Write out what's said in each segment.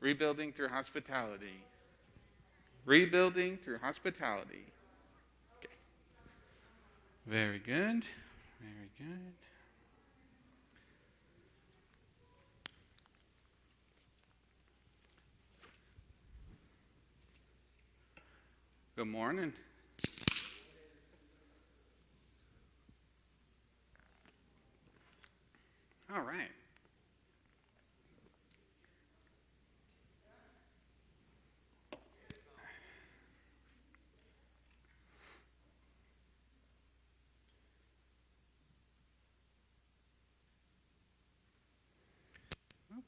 Rebuilding through hospitality. Rebuilding through hospitality. Okay. Very good. Very good. Good morning. All right.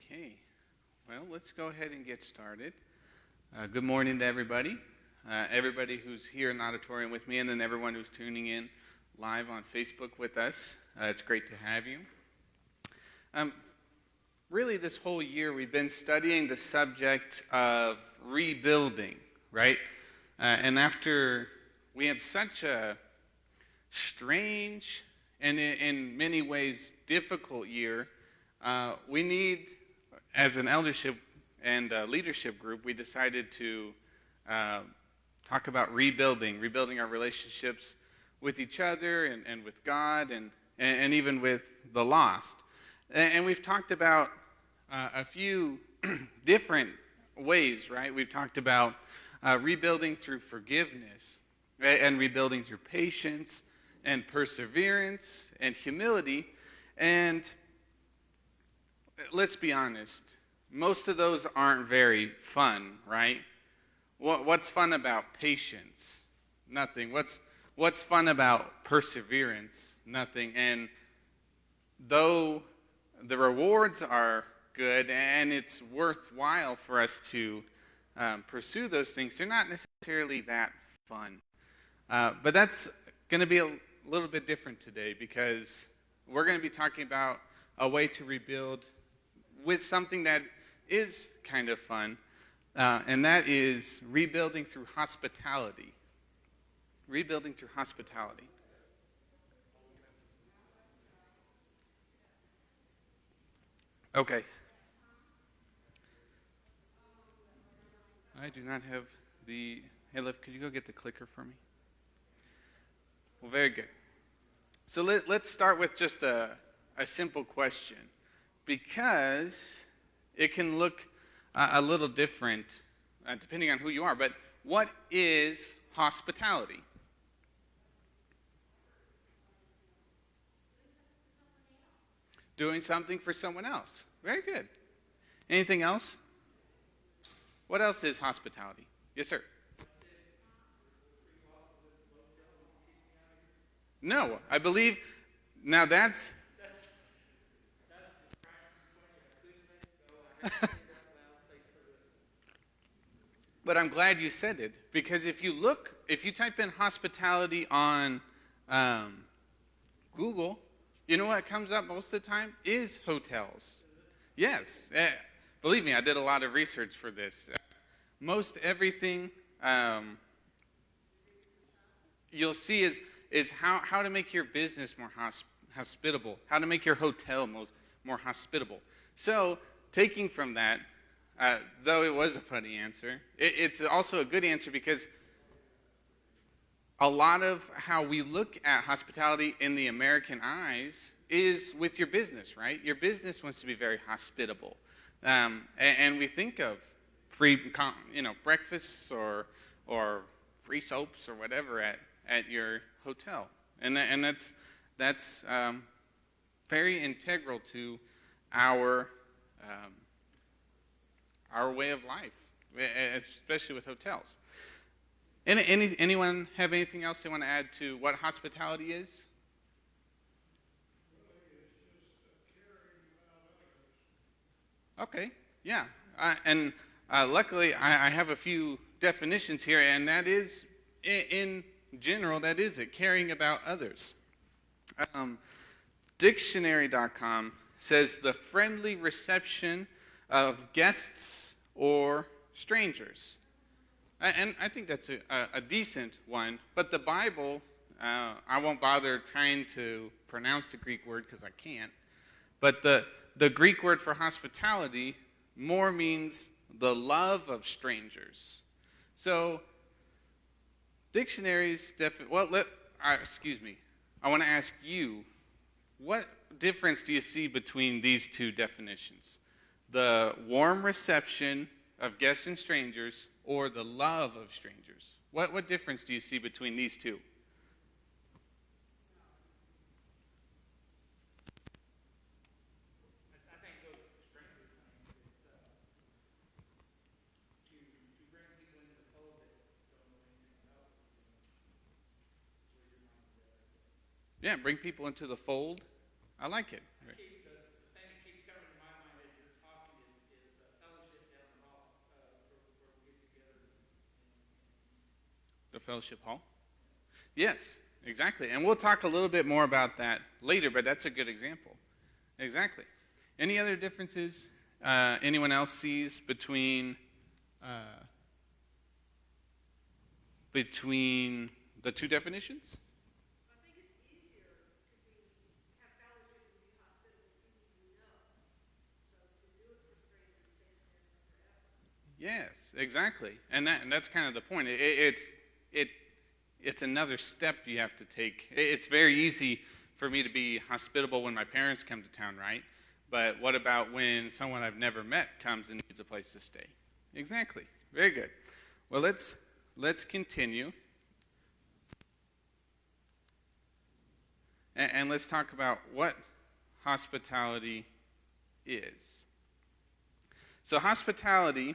Okay. Well, let's go ahead and get started. Good morning to everybody. Everybody who's here in the auditorium with me, and then everyone who's tuning in live on Facebook with us. It's great to have you. Really, this whole year we've been studying the subject of rebuilding, right? And after we had such a strange and in many ways difficult year, we need, as an eldership and leadership group, we decided to talk about rebuilding our relationships with each other and with God and even with the lost. And we've talked about a few different ways, right? We've talked about rebuilding through forgiveness and rebuilding through patience and perseverance and humility. And let's be honest, most of those aren't very fun, right? What's fun about patience? Nothing. What's fun about perseverance? Nothing. And though the rewards are good and it's worthwhile for us to pursue those things, they're not necessarily that fun. But that's going to be a little bit different today because we're going to be talking about a way to rebuild with something that is kind of fun, and that is rebuilding through hospitality. Rebuilding through hospitality. Okay. I do not have the... Hey, Liv, could you go get the clicker for me? Well, very good. So let's start with just a simple question, because it can look a little different depending on who you are. But what is hospitality? Doing something for someone else. Very good. Anything else? What else is hospitality? Yes, sir. No, I believe, now that's but I'm glad you said it, because if you type in hospitality on Google, you know what comes up most of the time is hotels. Yes, believe me, I did a lot of research for this. Most everything you'll see is how to make your business more hospitable, how to make your hotel more hospitable. So, taking from that, though it was a funny answer, it's also a good answer because a lot of how we look at hospitality in the American eyes is with your business, right? Your business wants to be very hospitable. And we think of free breakfasts or free soaps or whatever at your hotel. And that's very integral to our way of life, especially with hotels. Anyone have anything else they want to add to what hospitality is? Okay, yeah. And luckily, I have a few definitions here, and that is, in general, that is it, caring about others. Dictionary.com says the friendly reception of guests or strangers. And I think that's a decent one, but the Bible, I won't bother trying to pronounce the Greek word because I can't, but the Greek word for hospitality more means the love of strangers. So, dictionaries definitely, excuse me. I want to ask you, what difference do you see between these two definitions? The warm reception of guests and strangers, or the love of strangers? What difference do you see between these two? Yeah, bring people into the fold. I like it. The thing that keeps coming to my mind as you're talking is fellowship down the hall, where we get together. The fellowship hall? Yes, exactly. And we'll talk a little bit more about that later, but that's a good example. Exactly. Any other differences anyone else sees between the two definitions? Yes, exactly, and that's kind of the point. It's another step you have to take. It's very easy for me to be hospitable when my parents come to town, right? But what about when someone I've never met comes and needs a place to stay? Exactly. Very good. Well, let's continue, and let's talk about what hospitality is. So hospitality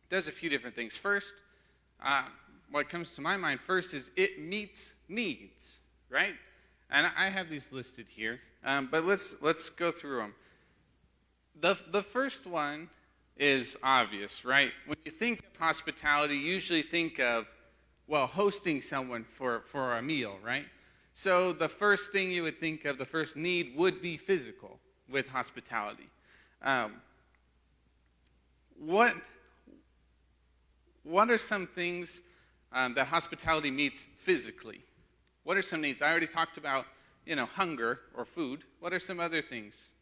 does a few different things. First, what comes to my mind first is it meets needs, right? And I have these listed here, but let's go through them. The first one is obvious, right? When you think of hospitality, you usually think of, well, hosting someone for a meal, right? So the first thing you would think of, the first need would be physical with hospitality. What are some things that hospitality meets physically? What are some needs? I already talked about, hunger or food. What are some other things?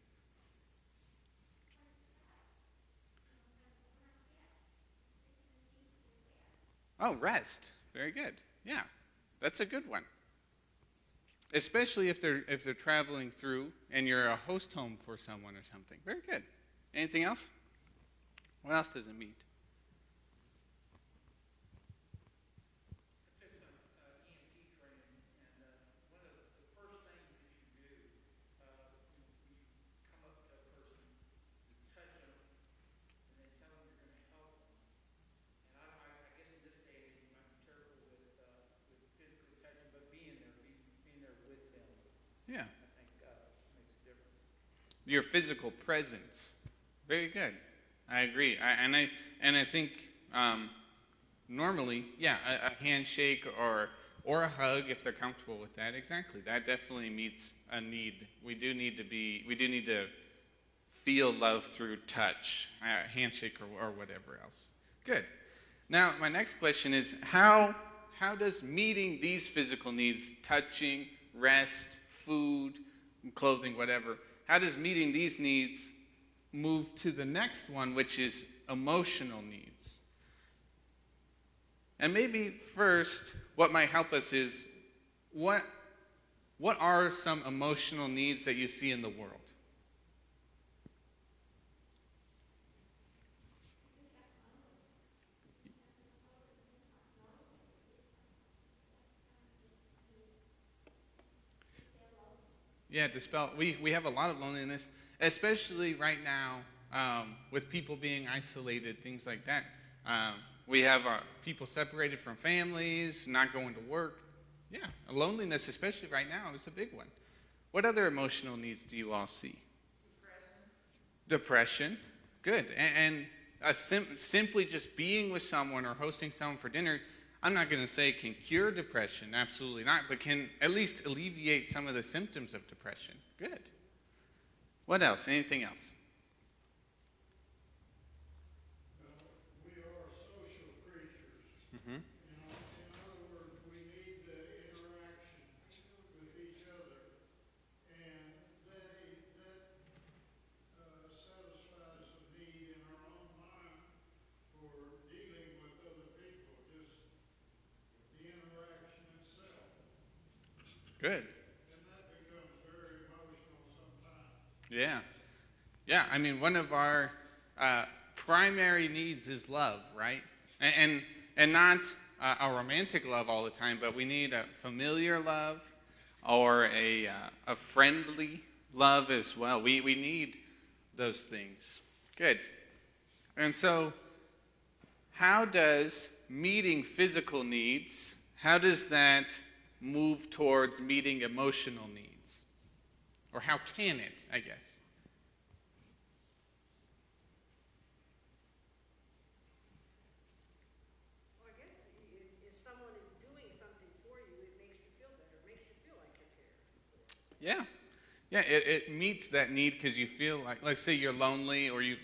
Oh, rest. Very good. Yeah, that's a good one. Especially if they're traveling through and you're a host home for someone or something. Very good. Anything else? What else does it meet? Yeah. I think makes a difference. Your physical presence. Very good. I agree. I think normally, yeah, a handshake or a hug if they're comfortable with that. Exactly. That definitely meets a need. We do need to feel love through touch, handshake or whatever else. Good. Now, my next question is how does meeting these physical needs, touching, rest, food, clothing, whatever, how does meeting these needs move to the next one, which is emotional needs? And maybe first, what might help us is what are some emotional needs that you see in the world? Yeah, dispel. We have a lot of loneliness, especially right now with people being isolated, things like that. We have people separated from families, not going to work. Yeah, loneliness, especially right now, is a big one. What other emotional needs do you all see? Depression. Good. And simply just being with someone or hosting someone for dinner, I'm not going to say can cure depression, absolutely not, but can at least alleviate some of the symptoms of depression. Good. What else? Anything else? We are social creatures. Mm-hmm. In other words, we need the interaction with each other, and that satisfies the need in our own mind Good. And that becomes very emotional sometimes. Yeah. Yeah, I mean, one of our primary needs is love, right? And not a romantic love all the time, but we need a familiar love or a friendly love as well. We need those things. Good. And so, how does meeting physical needs, how does that move towards meeting emotional needs? Or how can it, I guess? Well, I guess if someone is doing something for you, it makes you feel better. It makes you feel like you're cared. Yeah. Yeah, it meets that need because you feel like, let's say you're lonely or you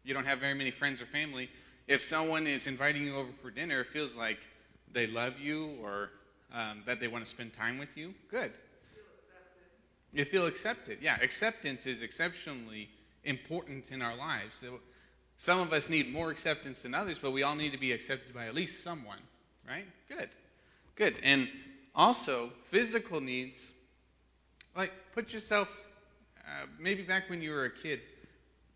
don't have very many friends or family. If someone is inviting you over for dinner, it feels like they love you or that they want to spend time with you. Good. You feel accepted. Yeah, acceptance is exceptionally important in our lives. So some of us need more acceptance than others, but we all need to be accepted by at least someone, right? Good. Good. And also, physical needs, like put yourself, maybe back when you were a kid,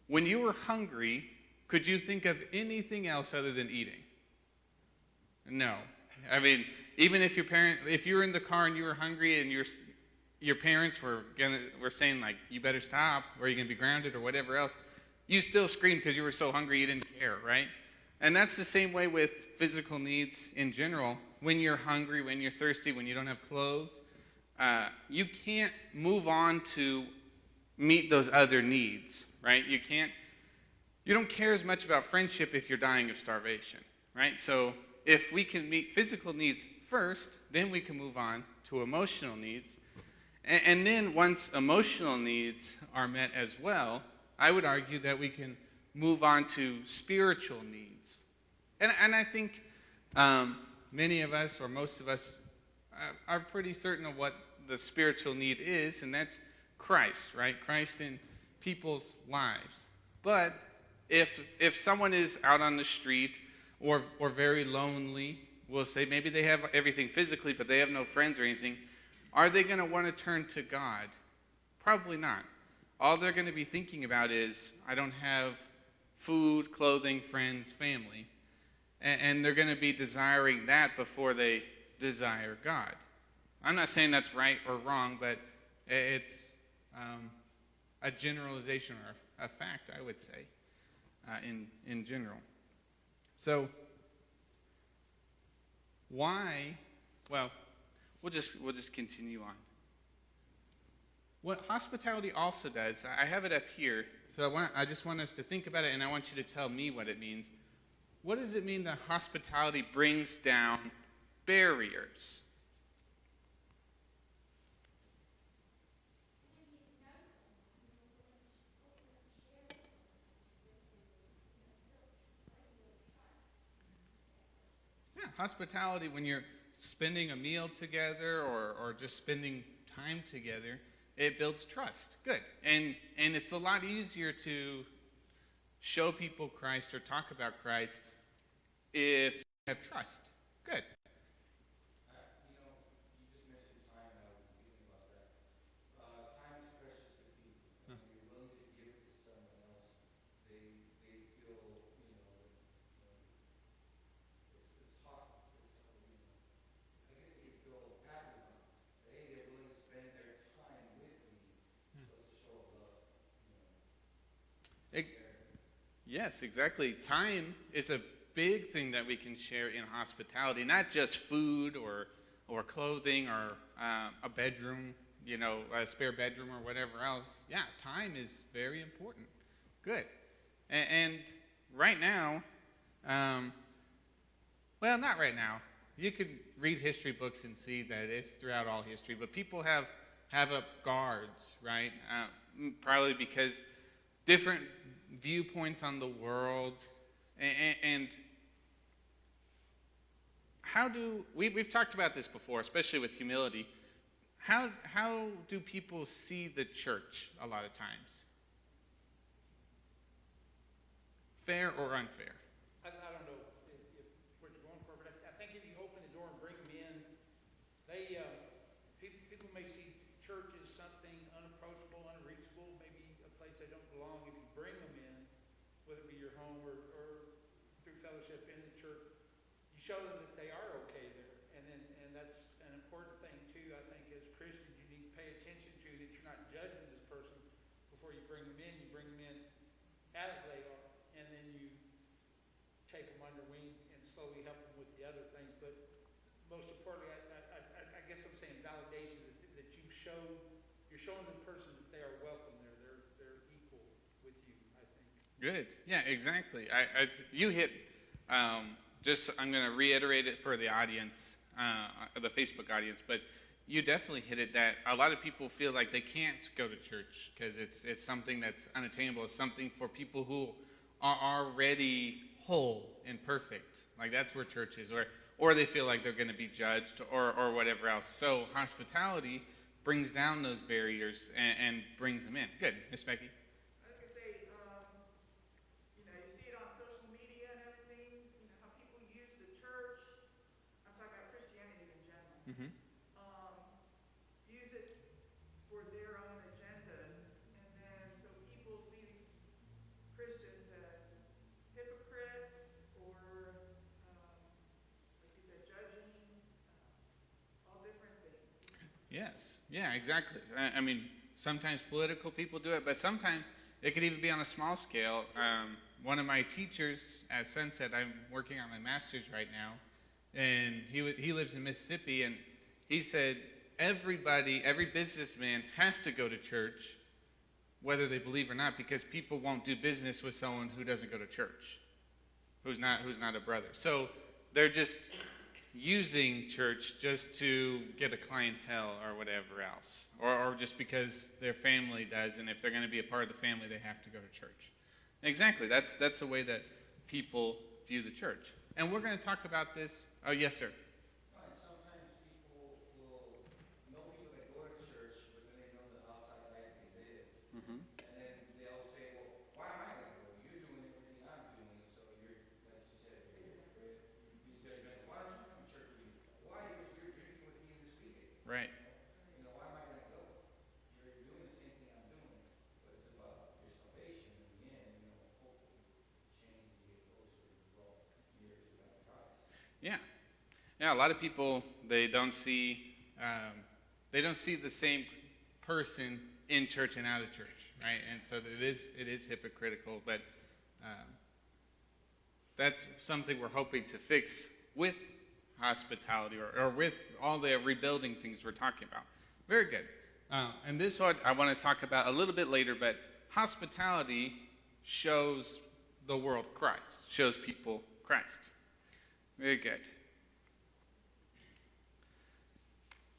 when you were hungry, could you think of anything else other than eating? No. I mean, even if if you were in the car and you were hungry and your parents were saying like, you better stop or you're going to be grounded or whatever else, you still screamed because you were so hungry you didn't care, right? And that's the same way with physical needs in general. When you're hungry, when you're thirsty, when you don't have clothes, you can't move on to meet those other needs, right? You don't care as much about friendship if you're dying of starvation, right? So if we can meet physical needs first, then we can move on to emotional needs. And then once emotional needs are met as well, I would argue that we can move on to spiritual needs. And I think many of us, or most of us, are pretty certain of what the spiritual need is, and that's Christ, right? Christ in people's lives. But if someone is out on the street or very lonely, we'll say maybe they have everything physically, but they have no friends or anything, are they going to want to turn to God? Probably not. All they're going to be thinking about is, I don't have food, clothing, friends, family. And they're going to be desiring that before they desire God. I'm not saying that's right or wrong, but it's a generalization or a fact, I would say, in general. So, why? Well, we'll just continue on. What hospitality also does, I have it up here, so I just want us to think about it, and I want you to tell me what it means. What does it mean that hospitality brings down barriers? Yeah, hospitality, when you're spending a meal together or just spending time together, it builds trust. Good. And it's a lot easier to show people Christ or talk about Christ if you have trust. Good. Yes, exactly. Time is a big thing that we can share in hospitality, not just food or clothing or a bedroom, a spare bedroom or whatever else. Yeah, time is very important. Good. And right now, well, not right now. You could read history books and see that it's throughout all history, but people have up guards, right? Probably because different viewpoints on the world, and how do we've talked about this before, especially with humility. How do people see the church a lot of times? Fair or unfair? I don't know if what you're going for, but I think if you open the door and bring them in, they along, if you bring them in, whether it be your home or through fellowship in the church, you show them that they are okay there. And that's an important thing too, I think, as Christians, you need to pay attention to, that you're not judging this person before you bring them in. You bring them in as they are, and then you take them under wing and slowly help them with the other things. But most importantly, I guess I'm saying validation, that you're showing the person that they are welcome there. They're equal with you, I think. Good. Yeah, exactly. You hit, I'm going to reiterate it for the audience, the Facebook audience, but you definitely hit it that a lot of people feel like they can't go to church because it's something that's unattainable. It's something for people who are already whole and perfect. Like that's where church is. Or they feel like they're going to be judged or whatever else. So hospitality brings down those barriers and brings them in. Good. Miss Becky? I was going to say, you see it on social media and everything, how people use the church. I'm talking about Christianity in general. Mm-hmm. Use it for their own agendas. And then so people see Christians as hypocrites or, like you said, judging, all different things. Yes. Yeah, exactly. I mean, sometimes political people do it, but sometimes it could even be on a small scale. One of my teachers at Sunset, I'm working on my master's right now, and he lives in Mississippi, and he said every businessman has to go to church, whether they believe or not, because people won't do business with someone who doesn't go to church, who's not a brother. So they're just using church just to get a clientele or whatever else, or just because their family does, and if they're going to be a part of the family, they have to go to church. Exactly. That's the way that people view the church. And we're going to talk about this. Oh, yes, sir. Sometimes people will know people that go to church, but then they know the outside life they live. Mm-hmm. And then they'll say, well, why am I going to go? You're doing everything I'm doing, so you're, like you said, you judgmental. Why don't you come to church with me? Why? Because you're drinking with me this weekend. Right. Why am I going to go? You're doing the same thing I'm doing, but it's about your salvation in the end, hopefully change and get closer and draw near to that Christ. Yeah. Yeah, a lot of people, they don't see the same person in church and out of church, right? And so it is hypocritical, but that's something we're hoping to fix with hospitality or with all the rebuilding things we're talking about. Very good. And this one I want to talk about a little bit later, but hospitality shows the world Christ, shows people Christ. Very good.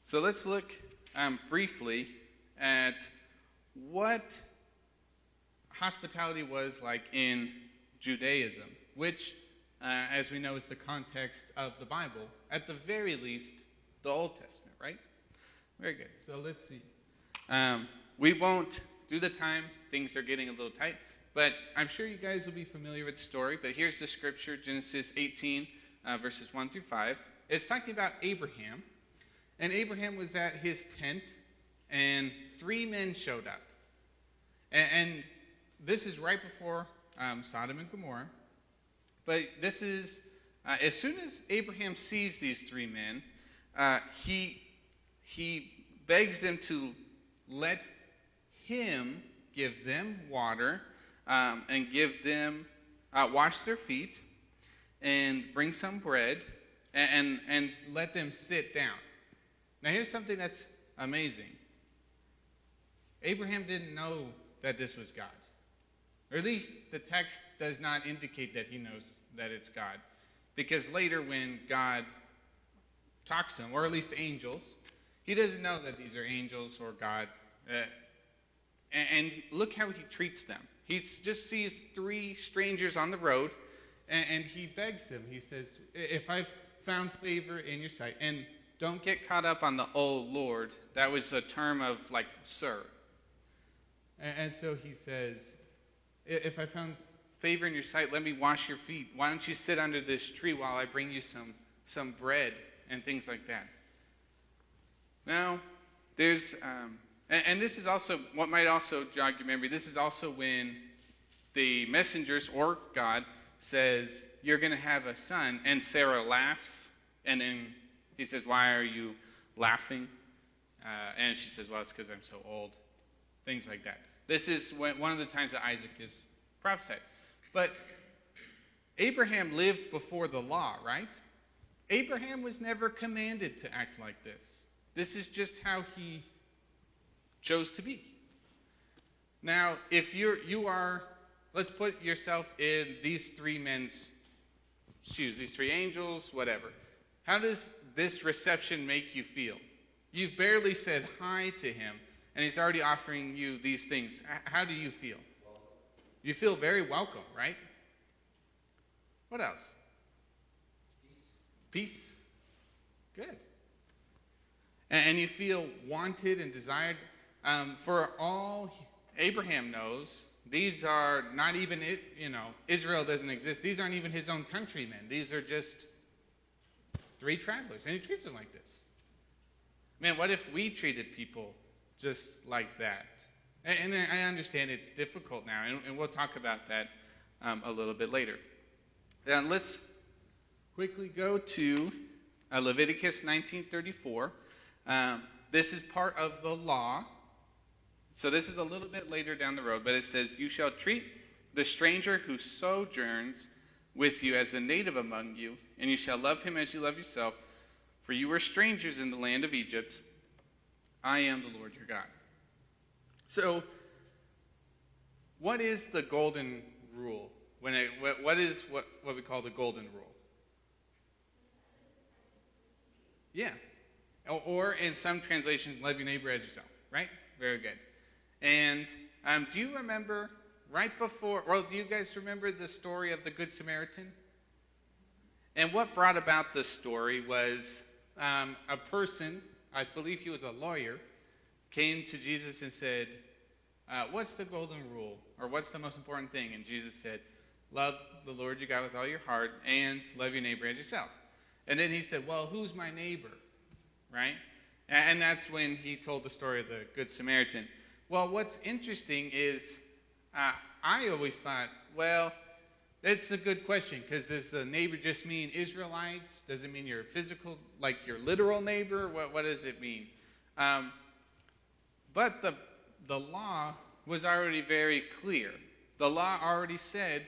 So let's look briefly at what hospitality was like in Judaism, which, as we know, is the context of the Bible, at the very least, the Old Testament, right? Very good. So let's see. We won't do the time. Things are getting a little tight. But I'm sure you guys will be familiar with the story. But here's the scripture, Genesis 18, verses 1 through 5. It's talking about Abraham. And Abraham was at his tent, and 3 men showed up. And this is right before Sodom and Gomorrah. But this is, as soon as Abraham sees these 3 men, he begs them to let him give them water and give them, wash their feet and bring some bread and let them sit down. Now here's something that's amazing. Abraham didn't know that this was God. Or at least the text does not indicate that he knows that it's God. Because later when God talks to him, or at least angels, he doesn't know that these are angels or God. And look how he treats them. He just sees 3 strangers on the road, and he begs them. He says, if I've found favor in your sight, and don't get caught up on the "oh Lord." That was a term of like "sir." And so he says, if I found favor in your sight, let me wash your feet. Why don't you sit under this tree while I bring you some bread and things like that. Now, there's And this is also what might also jog your memory. This is also when the messengers or God says, "You're going to have a son," and Sarah laughs, and then he says, "Why are you laughing?" And she says, "Well, it's because I'm so old." Things like that. This is one of the times that Isaac is prophesied. But Abraham lived before the law, right? Abraham was never commanded to act like this. This is just how he chose to be. Now, if you are, let's put yourself in these three men's shoes, these three angels, whatever. How does this reception make you feel? You've barely said hi to him, and he's already offering you these things. How do you feel? You feel very welcome, right? What else? Peace. Good. And you feel wanted and desired. For all Abraham knows, these are not even it, Israel doesn't exist. These aren't even his own countrymen. These are just three travelers. And he treats them like this. Man, what if we treated people just like that? And I understand it's difficult now, and we'll talk about that a little bit later. Let's quickly go to Leviticus 19:34. This is part of the law. So this is a little bit later down the road, but it says, "You shall treat the stranger who sojourns with you as a native among you, and you shall love him as you love yourself, for you were strangers in the land of Egypt. I am the Lord your God." So, what is the golden rule? What is what we call the golden rule? Yeah. Or in some translations, love your neighbor as yourself, right? Very good. And do you remember do you guys remember the story of the Good Samaritan? And what brought about the story was a person, I believe he was a lawyer, came to Jesus and said, "What's the golden rule? Or what's the most important thing?" And Jesus said, "Love the Lord your God with all your heart and love your neighbor as yourself." And then he said, "Well, who's my neighbor?" Right? And that's when he told the story of the Good Samaritan. Well, what's interesting is I always thought, well, that's a good question, because does the neighbor just mean Israelites? Does it mean your physical, like your literal neighbor? What does it mean? But the law was already very clear. The law already said,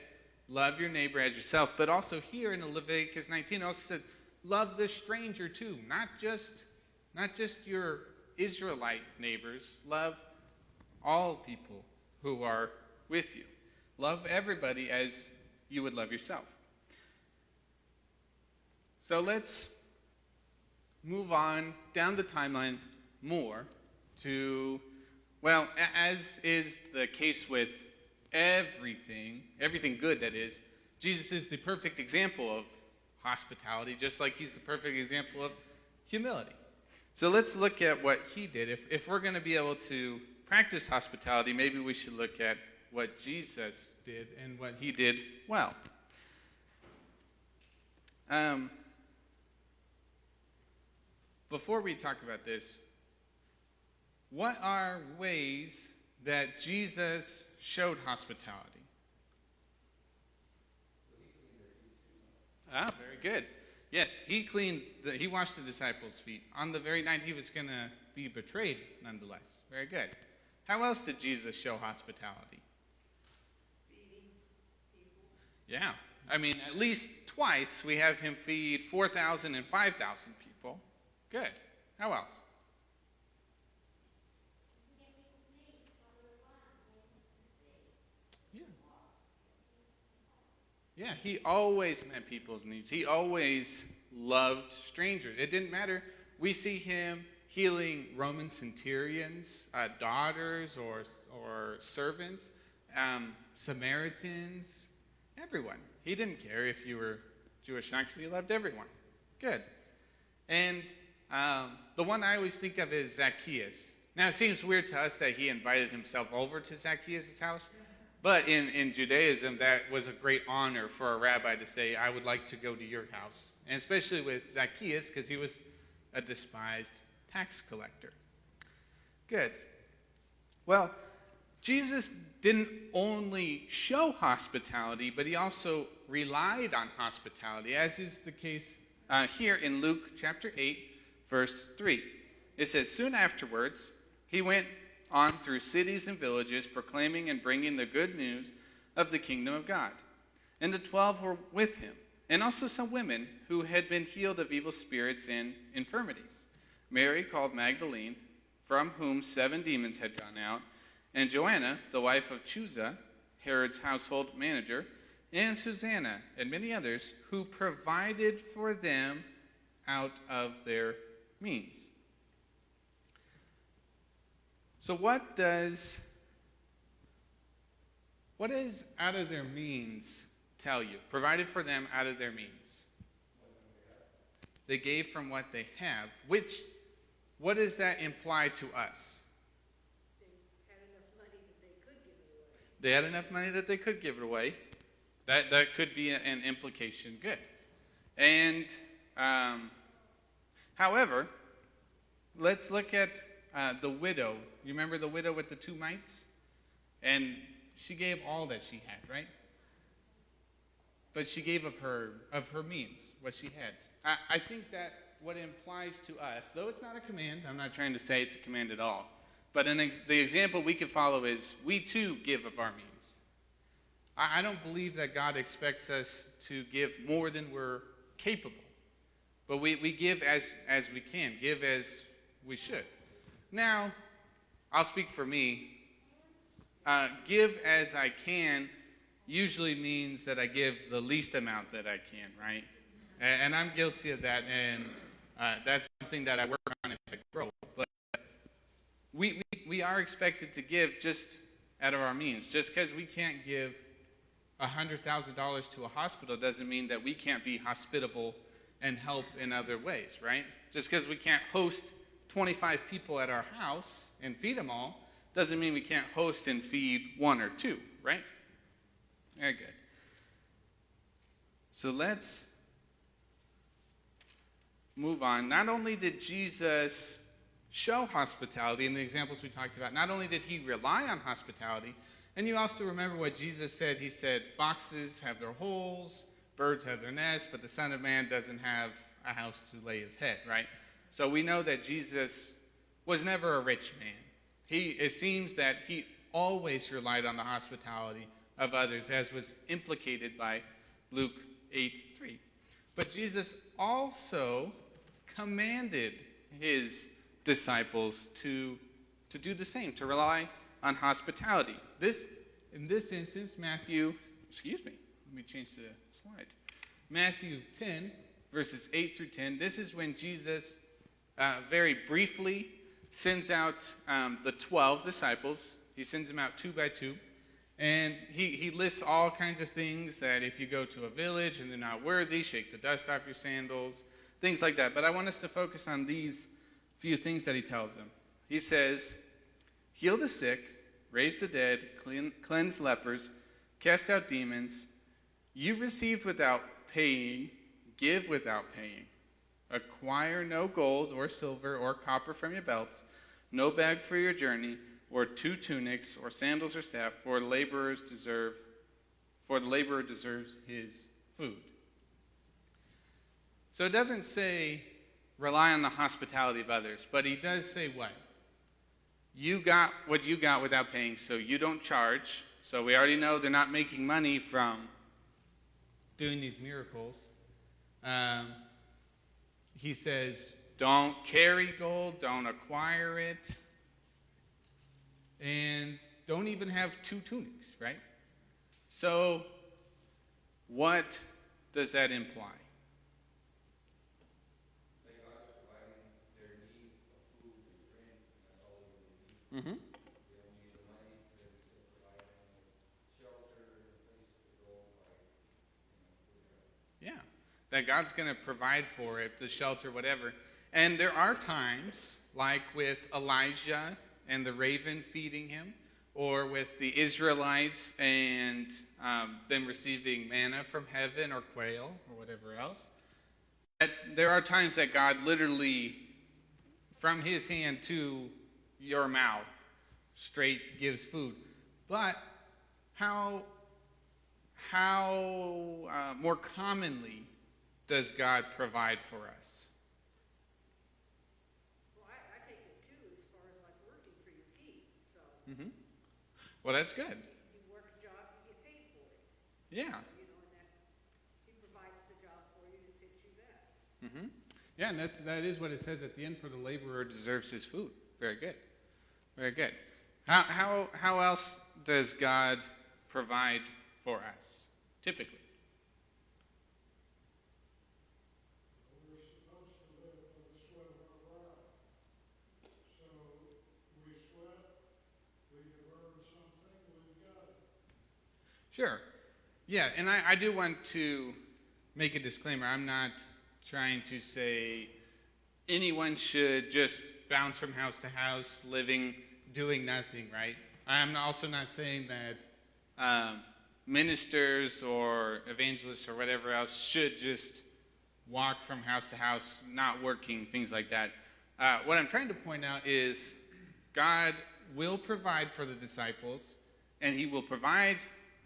love your neighbor as yourself. But also here in Leviticus 19, it also said, love the stranger too. Not just your Israelite neighbors. Love all people who are with you. Love everybody as you would love yourself. So let's move on down the timeline more to, well, as is the case with everything good that is, Jesus is the perfect example of hospitality, just like he's the perfect example of humility. So let's look at what he did. If we're going to be able to practice hospitality, maybe we should look at what Jesus did and what he did well. Before we talk about this, what are ways that Jesus showed hospitality? Very good. Yes, he washed the disciples' feet on the very night he was going to be betrayed, nonetheless. Very good. How else did Jesus show hospitality? Feeding people. Yeah. I mean, at least twice we have him feed 4,000 and 5,000 people. Good. How else? Yeah. Yeah, he always met people's needs. He always loved strangers. It didn't matter. We see him healing Roman centurions, daughters or servants, Samaritans, everyone. He didn't care if you were Jewish or not, because he loved everyone. Good. And the one I always think of is Zacchaeus. Now, it seems weird to us that he invited himself over to Zacchaeus' house, but in Judaism, that was a great honor for a rabbi to say, I would like to go to your house. And especially with Zacchaeus, because he was a despised tax collector. Good. Well, Jesus didn't only show hospitality, but he also relied on hospitality, as is the case here in Luke chapter 8, verse 3. It says, "Soon afterwards, he went on through cities and villages, proclaiming and bringing the good news of the kingdom of God. And the 12 were with him, and also some women who had been healed of evil spirits and infirmities. Mary, called Magdalene, from whom 7 demons had gone out, and Joanna, the wife of Chuza, Herod's household manager, and Susanna, and many others, who provided for them out of their means." So what does out of their means tell you? Provided for them out of their means. They gave from what they have, what does that imply to us? They had enough money that they could give it away. They had enough money that they could give it away. That could be an implication. Good. And, however, let's look at the widow. You remember the widow with the 2 mites? And she gave all that she had, right? But she gave of her means, what she had. I think that what implies to us, though it's not a command, I'm not trying to say it's a command at all, but the example we can follow is we too give of our means. I don't believe that God expects us to give more than we're capable, but we give as we can, give as we should. Now, I'll speak for me. Give as I can usually means that I give the least amount that I can, right? And I'm guilty of that, and that's something that I work on as I grow. But we are expected to give just out of our means. Just because we can't give $100,000 to a hospital doesn't mean that we can't be hospitable and help in other ways, right? Just because we can't host 25 people at our house and feed them all doesn't mean we can't host and feed 1 or 2, right? Very good. So let's move on. Not only did Jesus show hospitality in the examples we talked about, not only did he rely on hospitality, and you also remember what Jesus said. He said, foxes have their holes, birds have their nests, but the Son of Man doesn't have a house to lay his head, right? So we know that Jesus was never a rich man. It seems that he always relied on the hospitality of others, as was implicated by Luke 8:3. But Jesus also commanded his disciples to do the same, to rely on hospitality. In this instance, let me change the slide. Matthew 10, verses 8 through 10. This is when Jesus very briefly sends out the 12 disciples. He sends them out 2 by 2. And he lists all kinds of things that if you go to a village and they're not worthy, shake the dust off your sandals, things like that. But I want us to focus on these few things that he tells them. He says, heal the sick, raise the dead, cleanse lepers, cast out demons. You received without paying, give without paying. Acquire no gold or silver or copper from your belts, no bag for your journey, or 2 tunics, or sandals or staff, for the laborer deserves his food. So it doesn't say rely on the hospitality of others, but he does say what? You got what you got without paying, so you don't charge. So we already know they're not making money from doing these miracles. He says, don't carry gold, don't acquire it, and don't even have 2 tunics, right? So what does that imply? They are providing their need of food and drink, and that's all they really need. Mm-hmm. They don't need the money, they're providing shelter, a place to go, Yeah, that God's going to provide for it, the shelter, whatever. And there are times, like with Elijah and the raven feeding him, or with the Israelites and them receiving manna from heaven or quail or whatever else, that there are times that God literally, from his hand to your mouth, straight gives food. But how more commonly does God provide for us? Well, I take it too, as far as like working for your keep, so. Mm-hmm. Well, that's good. You work a job, you get paid for it. Yeah. You know, and that, he provides the job for you that fits you best. Mm-hmm. Yeah, and that is what it says at the end, for the laborer deserves his food. Very good. Very good. How else does God provide for us, typically? We're supposed to live with the sweat of our brow. So we sweat, we have earned something, we've got it. Sure. Yeah, and I do want to make a disclaimer. I'm not trying to say anyone should just bounce from house to house, living, doing nothing, right? I'm also not saying that ministers or evangelists or whatever else should just walk from house to house, not working, things like that. What I'm trying to point out is God will provide for the disciples, and he will provide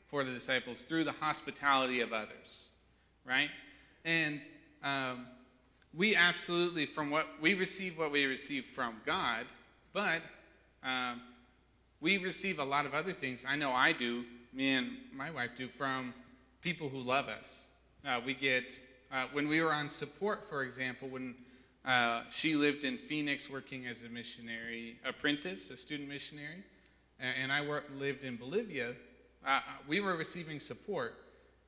for the disciples through the hospitality of others, right? And we absolutely, from what we receive from God, but we receive a lot of other things. I know I do, me and my wife do, from people who love us. We get, when we were on support, for example, when she lived in Phoenix working as a missionary apprentice, a student missionary, and I lived in Bolivia, we were receiving support.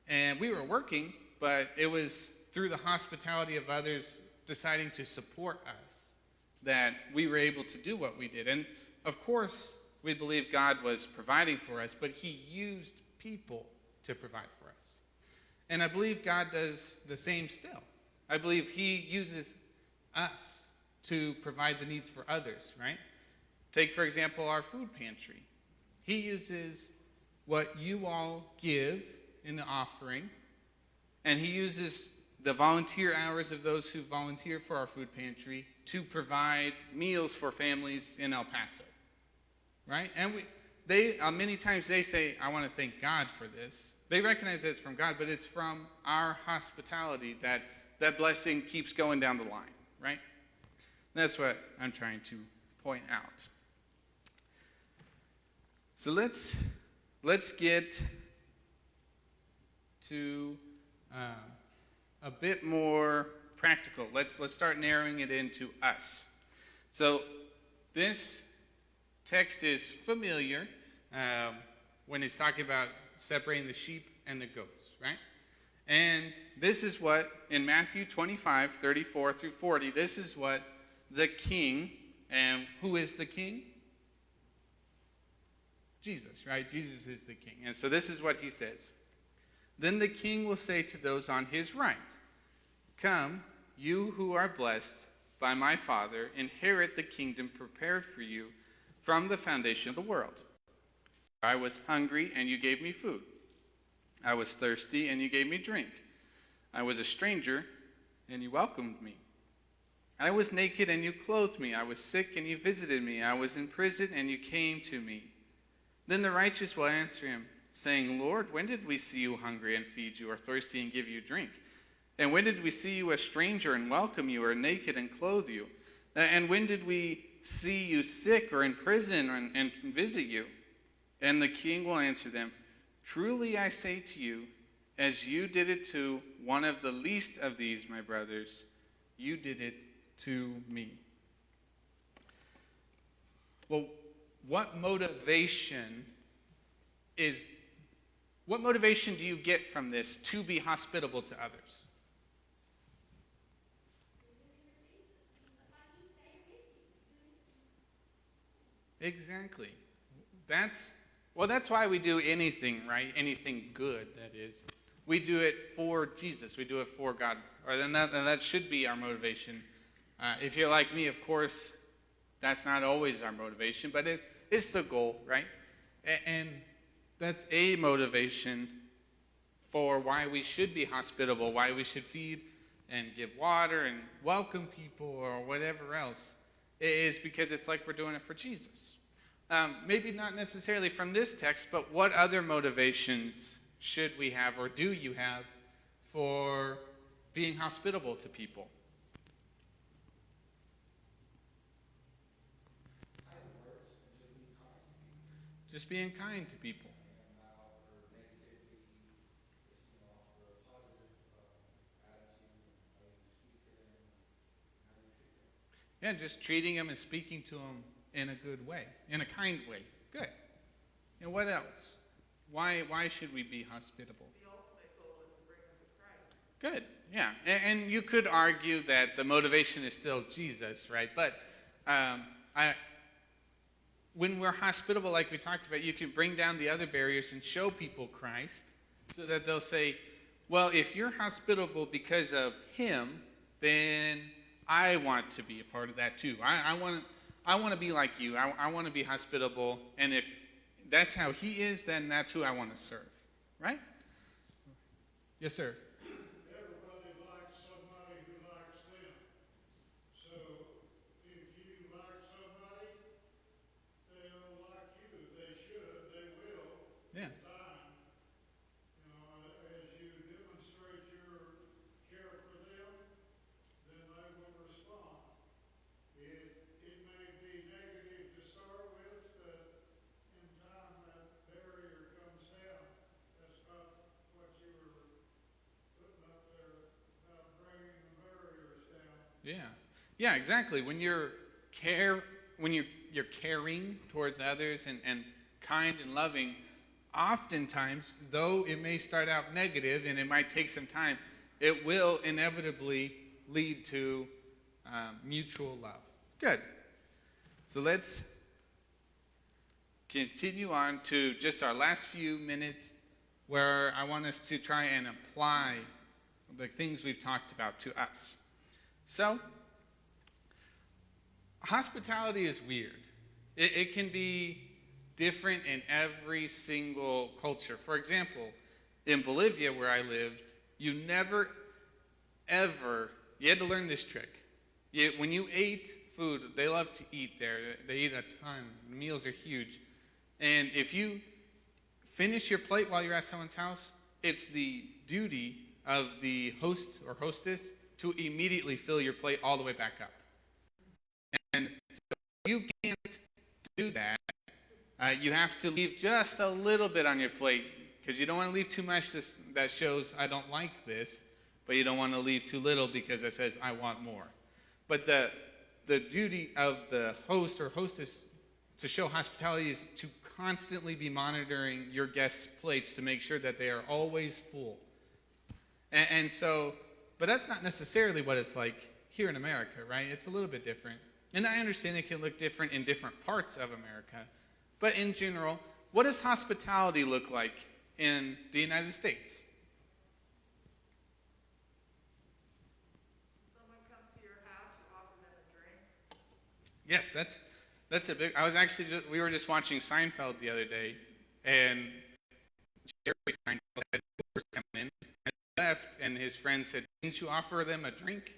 And we were working, but it was through the hospitality of others deciding to support us that we were able to do what we did. And of course, we believe God was providing for us, but he used people to provide for us. And I believe God does the same still. I believe he uses us to provide the needs for others, right? Take, for example, our food pantry. He uses what you all give in the offering, and he uses the volunteer hours of those who volunteer for our food pantry to provide meals for families in El Paso, right? And they many times they say, I want to thank God for this. They recognize that it's from God, but it's from our hospitality that blessing keeps going down the line, right? That's what I'm trying to point out. So let's get to a bit more practical. Let's start narrowing it into us. So this text is familiar when he's talking about separating the sheep and the goats, right? And this is what, in Matthew 25, 34 through 40, this is what the king, and who is the king? Jesus, right? Jesus is the king. And so this is what he says. Then the king will say to those on his right, come, you who are blessed by my Father, inherit the kingdom prepared for you from the foundation of the world. I was hungry, and you gave me food. I was thirsty, and you gave me drink. I was a stranger, and you welcomed me. I was naked, and you clothed me. I was sick, and you visited me. I was in prison, and you came to me. Then the righteous will answer him, saying, Lord, when did we see you hungry and feed you, or thirsty and give you drink? And when did we see you a stranger and welcome you, or naked and clothe you? And when did we see you sick or in prison and visit you? And the king will answer them, truly I say to you, as you did it to one of the least of these, my brothers, you did it to me. Well, what motivation do you get from this to be hospitable to others? Exactly. That's why we do anything, right? Anything good, that is. We do it for Jesus. We do it for God. And that should be our motivation. If you're like me, of course, that's not always our motivation, but it's the goal, right? And that's a motivation for why we should be hospitable, why we should feed and give water and welcome people or whatever else. It is because it's like we're doing it for Jesus. maybe not necessarily from this text, but what other motivations should we have or do you have for being hospitable to people? Just being kind to people. Yeah, just treating them and speaking to them in a good way, in a kind way. Good. And what else? Why should we be hospitable? The ultimate goal is to bring them to Christ. Good. Yeah. And you could argue that the motivation is still Jesus, right? But when we're hospitable, like we talked about, you can bring down the other barriers and show people Christ so that they'll say, well, if you're hospitable because of him, then I want to be a part of that too. I want to be like you. I want to be hospitable. And if that's how he is, then that's who I want to serve. Right? Yes, sir. Everybody likes somebody who likes them. So if you like somebody, they'll like you. They should. They will. Yeah. In time. You know, as you demonstrate your care for them, then they will respond. It may be negative to start with, but in time that barrier comes down. That's about what you were putting up there about bringing the barriers down. Yeah. Yeah, exactly. When you're caring towards others and kind and loving, oftentimes, though it may start out negative and it might take some time, it will inevitably lead to mutual love. Good. So let's continue on to just our last few minutes where I want us to try and apply the things we've talked about to us. So, hospitality is weird. It can be different in every single culture. For example, in Bolivia, where I lived, you never, ever, you had to learn this trick. When you ate food, they love to eat there. They eat a ton. The meals are huge. And if you finish your plate while you're at someone's house, it's the duty of the host or hostess to immediately fill your plate all the way back up. And so you can't do that. You have to leave just a little bit on your plate because you don't want to leave too much that shows I don't like this, but you don't want to leave too little because it says I want more. But the duty of the host or hostess to show hospitality is to constantly be monitoring your guests' plates to make sure that they are always full. And so, but that's not necessarily what it's like here in America, right? It's a little bit different. And I understand it can look different in different parts of America. But in general, what does hospitality look like in the United States? Someone comes to your house, you offer them a drink. Yes, that's a big. I was actually we were just watching Seinfeld the other day, and Jerry Seinfeld had movers come in and left, and his friend said, "Didn't you offer them a drink?"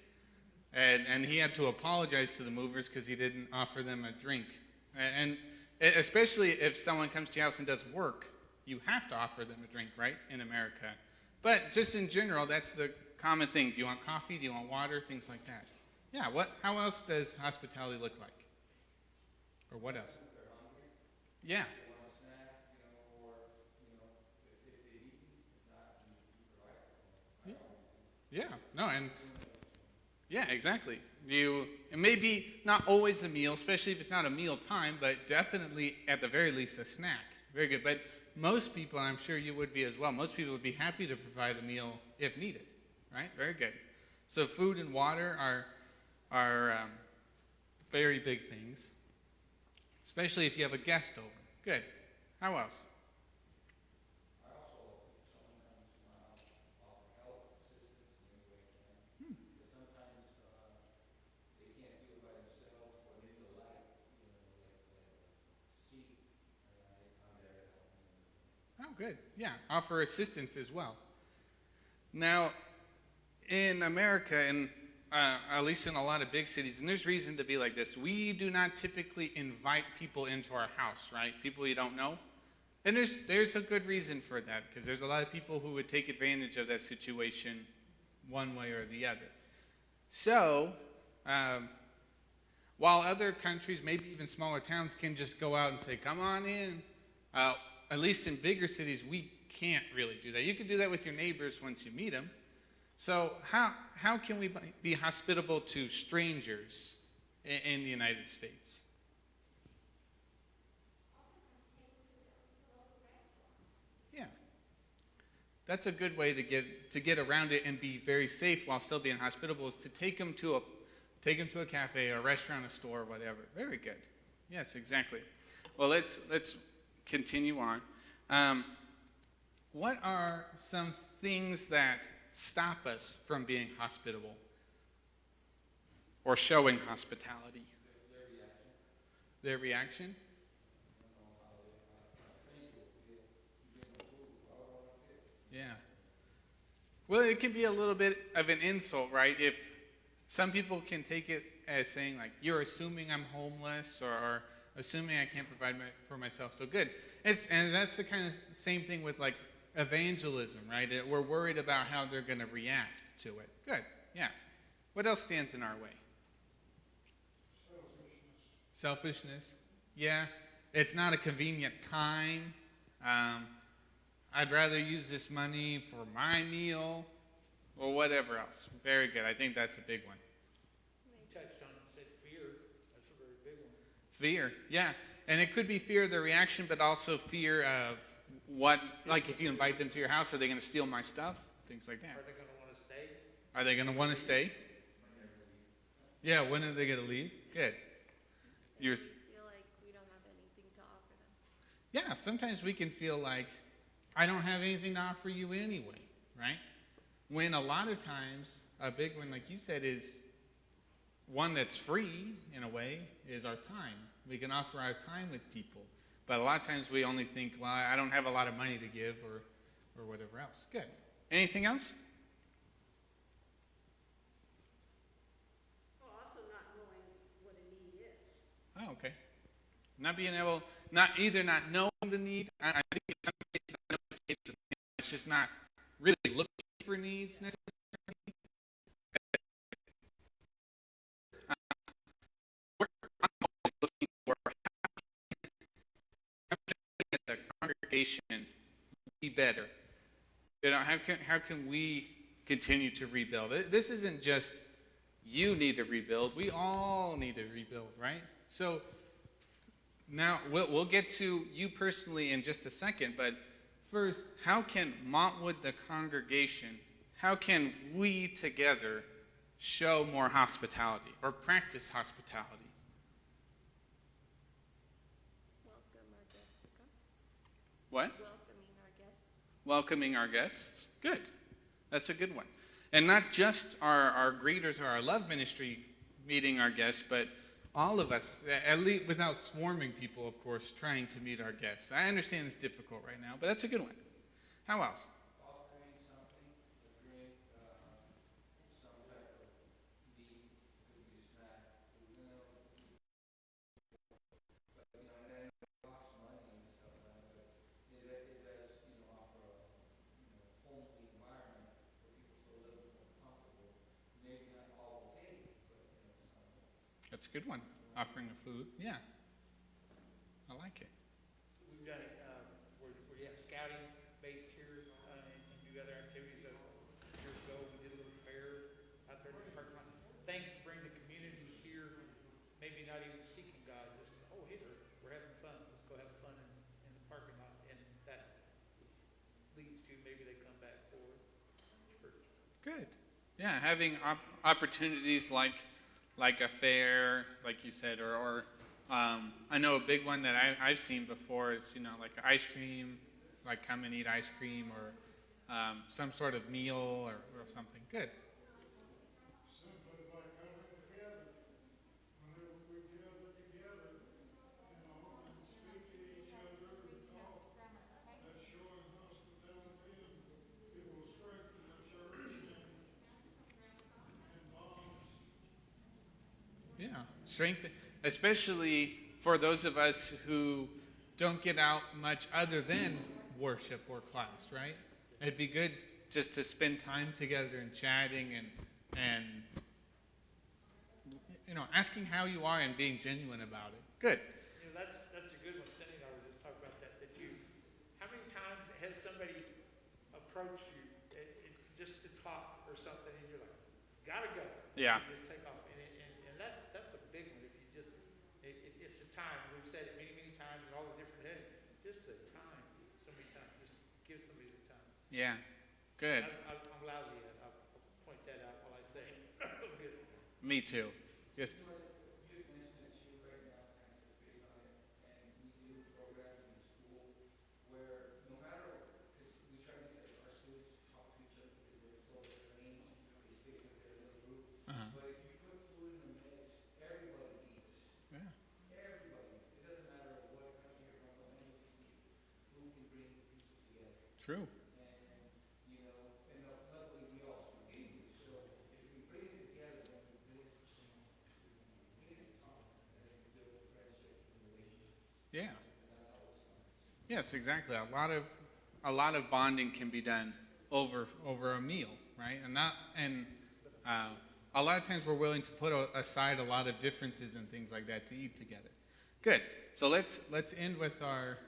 And he had to apologize to the movers because he didn't offer them a drink. And especially if someone comes to your house and does work, you have to offer them a drink, right, in America. But just in general, that's the common thing. Do you want coffee? Do you want water? Things like that. Yeah, how else does hospitality look like? Or what else? Yeah. Yeah, no, and yeah, exactly. It may be not always a meal, especially if it's not a meal time, but definitely at the very least a snack. Very good. But most people, and I'm sure you would be as well, most people would be happy to provide a meal if needed, right? Very good. So food and water are very big things, especially if you have a guest over. Good. How else? Oh, good. Yeah, offer assistance as well. Now, in America, and at least in a lot of big cities, and there's reason to be like this, we do not typically invite people into our house, right? People you don't know. And there's a good reason for that, because there's a lot of people who would take advantage of that situation one way or the other. So, while other countries, maybe even smaller towns, can just go out and say, come on in, at least in bigger cities, we can't really do that. You can do that with your neighbors once you meet them. So how can we be hospitable to strangers in the United States? Yeah. That's a good way to get around it and be very safe while still being hospitable, is to take them to a cafe, a restaurant, a store, whatever. Very good. Yes, exactly. Well, let's continue on. What are some things that stop us from being hospitable or showing hospitality? Their reaction? Yeah. Well, it can be a little bit of an insult, right? If some people can take it as saying, like, you're assuming I'm homeless, or assuming I can't provide for myself, so good. And that's the kind of same thing with, like, evangelism, right? We're worried about how they're going to react to it. Good, yeah. What else stands in our way? Selfishness. Yeah. It's not a convenient time. I'd rather use this money for my meal, or whatever else. Very good. I think that's a big one. You touched on it and said fear. That's a very big one. Fear, yeah. And it could be fear of the reaction, but also fear of what, like if you invite them to your house, are they going to steal my stuff? Things like that. Are they going to want to stay? Are they going to want to stay? Yeah, when are they going to leave? Good. You're, Feel like we don't have anything to offer them. yeah, sometimes we can feel like, I don't have anything to offer you anyway, right? When a lot of times, a big one, like you said, is one that's free, in a way, is our time. We can offer our time with people. But a lot of times we only think, well, I don't have a lot of money to give, or whatever else. Good. Anything else? Well, also not knowing what a need is. Oh, okay. Not knowing the need. I think in some cases, I know in cases, it's just not really looking for needs necessarily. I'm always looking for how can the congregation be better. How can we continue to rebuild? This isn't just you need to rebuild. We all need to rebuild, right? So now we'll get to you personally in just a second, but first, how can Montwood, the congregation, how can we together show more hospitality or practice hospitality? Welcome our guests to come. What? Welcoming our guests. Welcoming our guests. Good. That's a good one. And not just our greeters or our love ministry meeting our guests, but all of us, at least without swarming people, of course, trying to meet our guests. I understand it's difficult right now, but that's a good one. How else? Offering something, a drink, some type of meat, could be snack, but and I know it costs money and stuff like that, but it does, offer a, homely environment where people feel a little more comfortable. Maybe not all day, but, something. That's a good one. Offering the food. Yeah. I like it. We've done it where you have scouting based here and do other activities. Years ago, we did a little fair out there in the parking lot. Things to bring the community here, maybe not even seeking God, just, oh, hey, we're having fun. Let's go have fun in the parking lot. And that leads to maybe they come back for church. Good. Yeah, having opportunities like a fair, like you said, or I know a big one that I've seen before is, like ice cream, like come and eat ice cream, or some sort of meal or something. Good. Simply by coming together. Whenever we gather together, and speak to each other and talk, that's showing hospitality, and it will strengthen the church and bond Yeah, strength, especially for those of us who don't get out much other than worship or class, right? It'd be good just to spend time together and chatting and asking how you are and being genuine about it. Good. That's a good one. Cindy and I were just talking about that. How many times has somebody approached you just to talk or something, and you're like, gotta go. Yeah. You just take off, and that's a big one. If you just, it's the time. We've said it many, many times in all the different headings. Just the time. So many times. Just give somebody the time. Yeah. Good. I'm lousy at. I'll point that out while I say it. Good. Me too. Yes. You mentioned that you right now kind of based on it, and we do programs in school where no matter, because we try to get our students to talk to each other because they're so strange, they stay with their little group. Uh-huh. But if you put food in the mix, everybody eats. Yeah. Everybody. It doesn't matter what country you're from, what language you speak. Food can bring people together. True. And luckily we all speak English, so if we bring it together, then we bring it common, and then we build friendship and relationship. Yeah. And that's how it starts. Yes, exactly. A lot of bonding can be done over a meal, right? A lot of times we're willing to put aside a lot of differences and things like that to eat together. Good. So let's end with our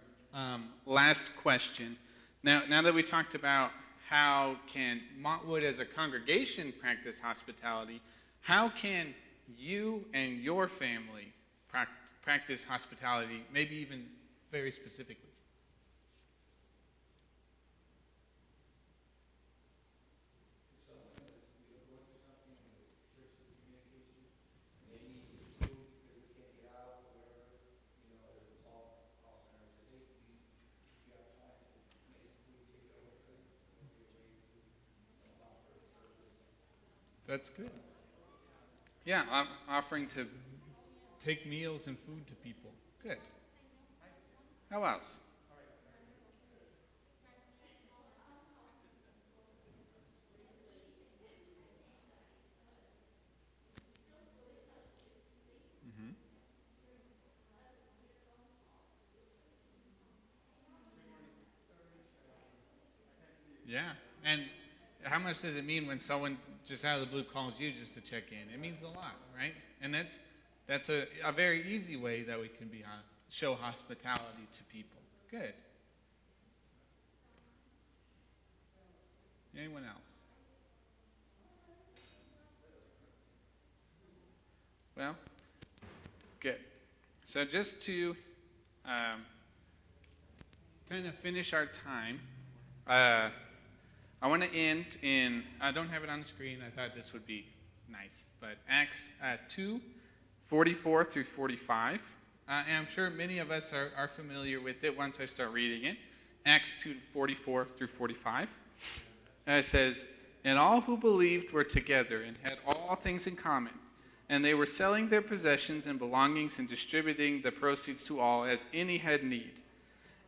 last question. Now that we talked about how can Montwood as a congregation practice hospitality, how can you and your family practice hospitality, maybe even very specifically? That's good. Yeah, I'm offering to take meals and food to people. Good. How else? Mm-hmm. Yeah, and how much does it mean when someone just out of the blue calls you just to check in? It means a lot, right? And that's a very easy way that we can show hospitality to people. Good. Anyone else? Well, good. So just to kind of finish our time, I want to end in, I don't have it on the screen, I thought this would be nice, but Acts 2:44 through 45. And I'm sure many of us are familiar with it once I start reading it. Acts 2:44 through 45. It says, "And all who believed were together and had all things in common, and they were selling their possessions and belongings and distributing the proceeds to all as any had need.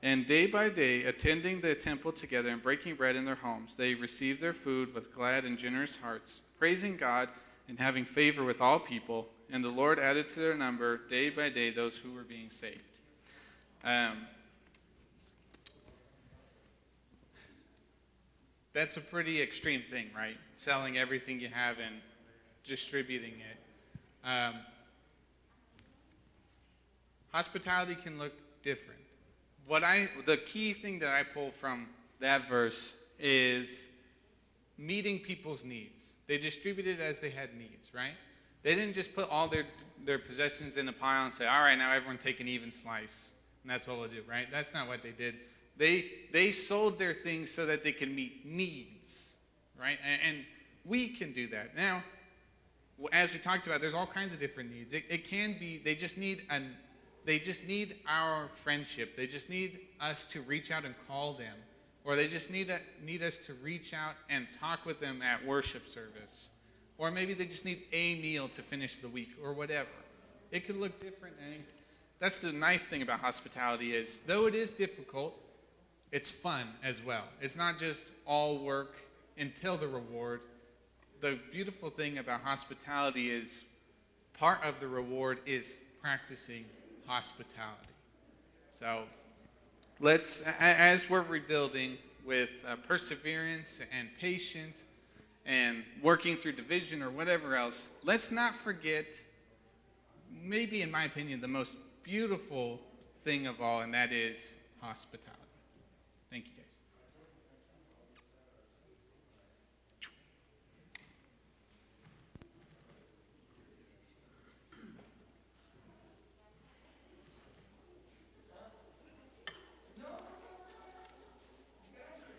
And day by day, attending the temple together and breaking bread in their homes, they received their food with glad and generous hearts, praising God and having favor with all people. And the Lord added to their number day by day those who were being saved." That's a pretty extreme thing, right? Selling everything you have and distributing it. Hospitality can look different. The key thing that I pull from that verse is meeting people's needs. They distributed as they had needs, right? They didn't just put all their possessions in a pile and say, all right, now everyone take an even slice, and that's what we'll do, right? That's not what they did. They sold their things so that they could meet needs, right? And we can do that. Now, as we talked about, there's all kinds of different needs. It can be they just need our friendship. They just need us to reach out and call them, or they just need us to reach out and talk with them at worship service, or maybe they just need a meal to finish the week, or whatever. It could look different, and that's the nice thing about hospitality is, though it is difficult, it's fun as well. It's not just all work until the reward. The beautiful thing about hospitality is part of the reward is practicing hospitality. So let's, as we're rebuilding with perseverance and patience and working through division or whatever else, let's not forget, maybe in my opinion, the most beautiful thing of all, and that is hospitality. Thank you.